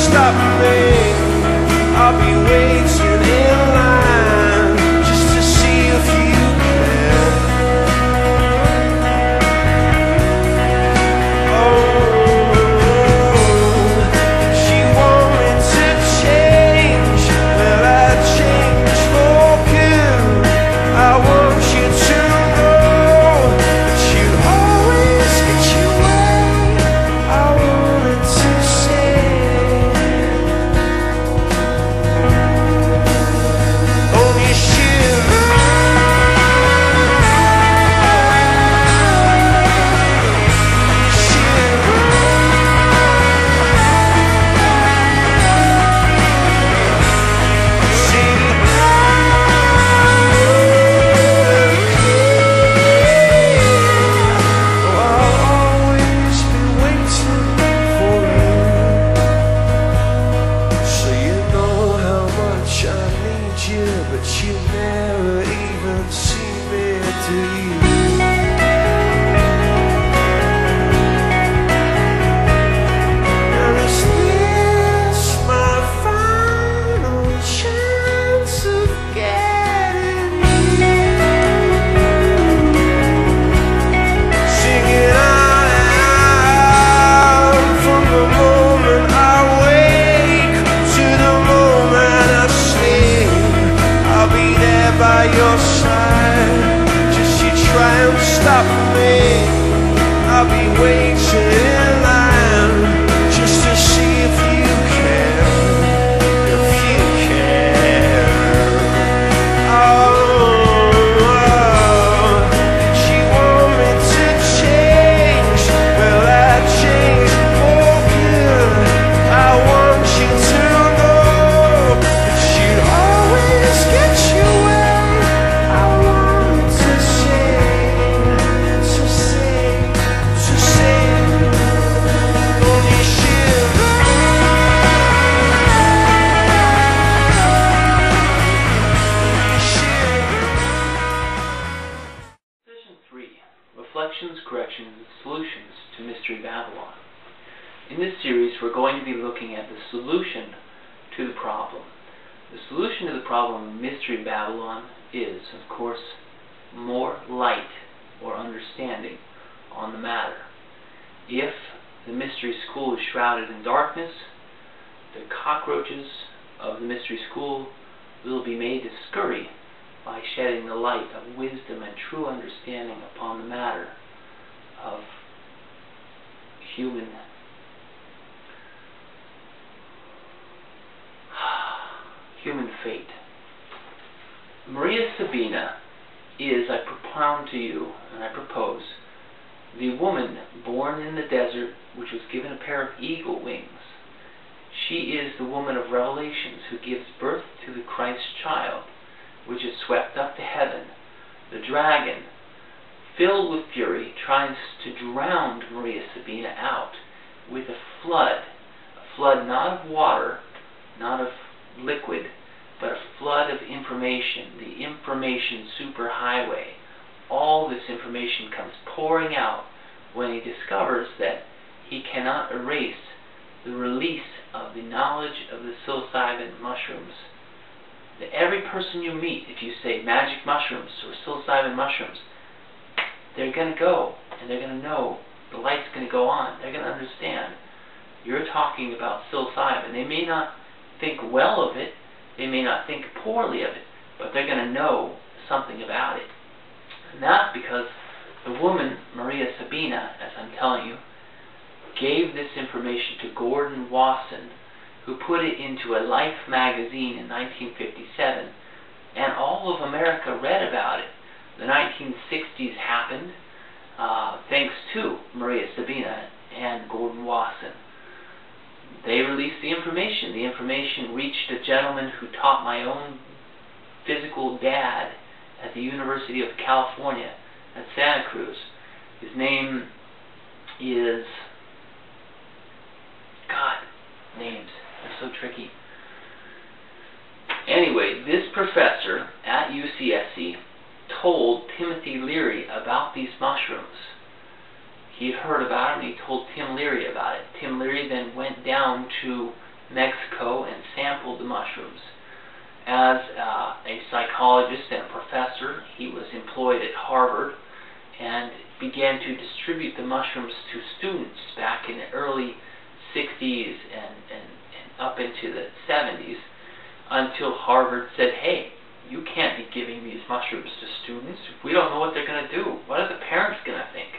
stop me. I'll be waiting in line just to see if you can. Oh, she want me to change, well I change for good. I want you to know that you'd always get your way. I wanted to say, only shiver. But you never even see me, do you? And is this my final chance of getting you? Singing out and out from the moment I wake to the moment I sleep. I'll be there by your side, just you try and stop me. I'll be waiting in line just to see if you can, if you can. Oh, she want me to change, well I change for good. I want you to know that you'd always get your way. I want to say, only shiver. Session 3. Reflections, Corrections, and Solutions to Mystery Babylon. In this series, we're going to be looking at the solution to the problem. The solution to the problem of Mystery Babylon is, of course, more light or understanding on the matter. If the mystery school is shrouded in darkness, the cockroaches of the mystery school will be made to scurry by shedding the light of wisdom and true understanding upon the matter of human fate. Maria Sabina is, I propound to you, and I propose, the woman born in the desert which was given a pair of eagle wings. She is the woman of Revelations who gives birth to the Christ child, which is swept up to heaven. The dragon, filled with fury, tries to drown Maria Sabina out with a flood not of water, not of liquid, but a flood of information, the information superhighway. All this information comes pouring out when he discovers that he cannot erase the release of the knowledge of the psilocybin mushrooms. That every person you meet, if you say magic mushrooms or psilocybin mushrooms, they're going to go and they're going to know. The light's going to go on. They're going to understand. You're talking about psilocybin. They may not think well of it. They may not think poorly of it, but they're going to know something about it. And that's because the woman, Maria Sabina, as I'm telling you, gave this information to Gordon Wasson, who put it into a Life magazine in 1957, and all of America read about it. The 1960s happened thanks to Maria Sabina and Gordon Wasson. They released the information. The information reached a gentleman who taught my own physical dad at the University of California at Santa Cruz. His name is... God, names. They're so tricky. Anyway, this professor at UCSC told Timothy Leary about these mushrooms. He had heard about it and he told Tim Leary about it. Tim Leary then went down to Mexico and sampled the mushrooms. As a psychologist and a professor, he was employed at Harvard and began to distribute the mushrooms to students back in the early 60s and up into the 70s, until Harvard said, hey, you can't be giving these mushrooms to students. We don't know what they're going to do. What are the parents going to think?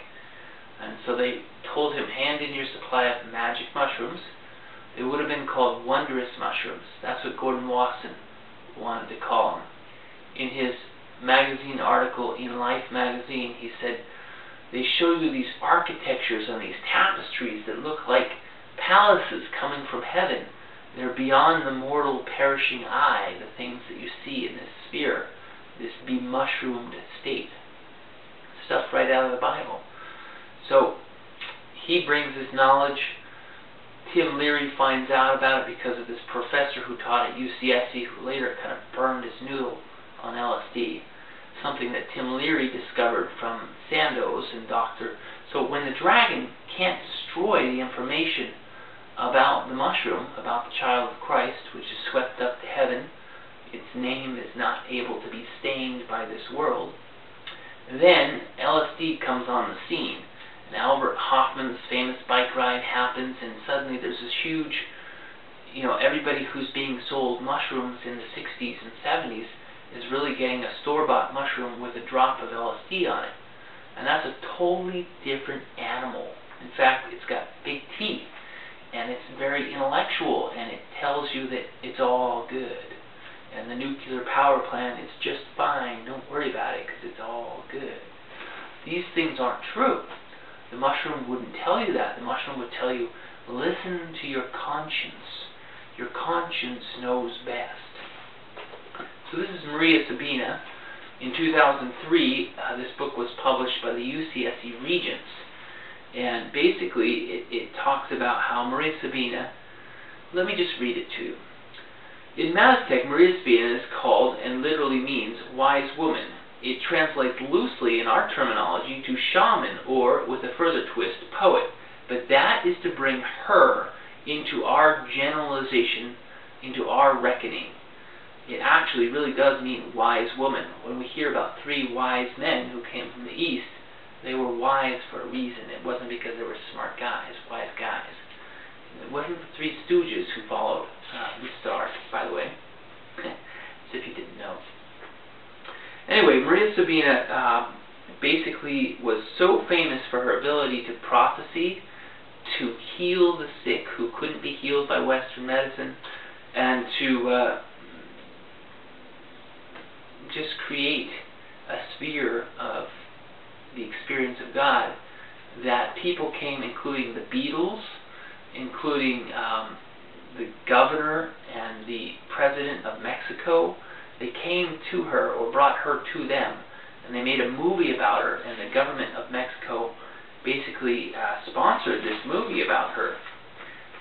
And so they told him, hand in your supply of magic mushrooms. They would have been called wondrous mushrooms. That's what Gordon Wasson wanted to call them. In his magazine article, in Life magazine, he said, they show you these architectures and these tapestries that look like palaces coming from heaven. They're beyond the mortal perishing eye, the things that you see in this sphere, this be-mushroomed state. Stuff right out of the Bible. So he brings this knowledge. Tim Leary finds out about it because of this professor who taught at UCSC, who later kind of burned his noodle on LSD. Something that Tim Leary discovered from Sandoz and Dr. So when the dragon can't destroy the information about the mushroom, about the child of Christ, which is swept up to heaven, its name is not able to be stained by this world, then LSD comes on the scene. And Albert Hoffman's famous bike ride happens, and suddenly there's this huge, everybody who's being sold mushrooms in the 60s and 70s is really getting a store-bought mushroom with a drop of LSD on it. And that's a totally different animal. In fact, it's got big teeth, and it's very intellectual, and it tells you that it's all good. And the nuclear power plant is just fine. Don't worry about it, because it's all good. These things aren't true. The mushroom wouldn't tell you that. The mushroom would tell you, listen to your conscience. Your conscience knows best. So this is Maria Sabina. In 2003, this book was published by the UCSC Regents. And basically, it talks about how Maria Sabina, let me just read it to you. In Mazatec, Maria Sabina is called, and literally means, wise woman. It translates loosely in our terminology to shaman, or, with a further twist, poet. But that is to bring her into our generalization, into our reckoning. It actually really does mean wise woman. When we hear about 3 wise men who came from the East, they were wise for a reason. It wasn't because they were smart guys, wise guys. It wasn't the 3 stooges who followed the star, by the way, as if you didn't know. Anyway, Maria Sabina basically was so famous for her ability to prophecy, to heal the sick who couldn't be healed by Western medicine, and to just create a sphere of the experience of God, that people came, including the Beatles, including the governor and the president of Mexico. They came to her, or brought her to them, and they made a movie about her, and the government of Mexico basically sponsored this movie about her.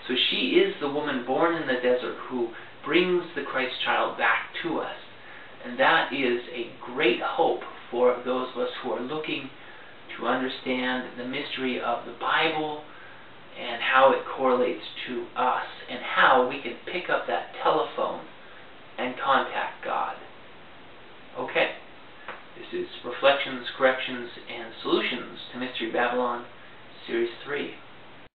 So she is the woman born in the desert who brings the Christ child back to us. And that is a great hope for those of us who are looking to understand the mystery of the Bible and how it correlates to us, and how we can pick up that telephone and contact God. Okay, this is Reflections, Corrections, and Solutions to Mystery Babylon, Series 3.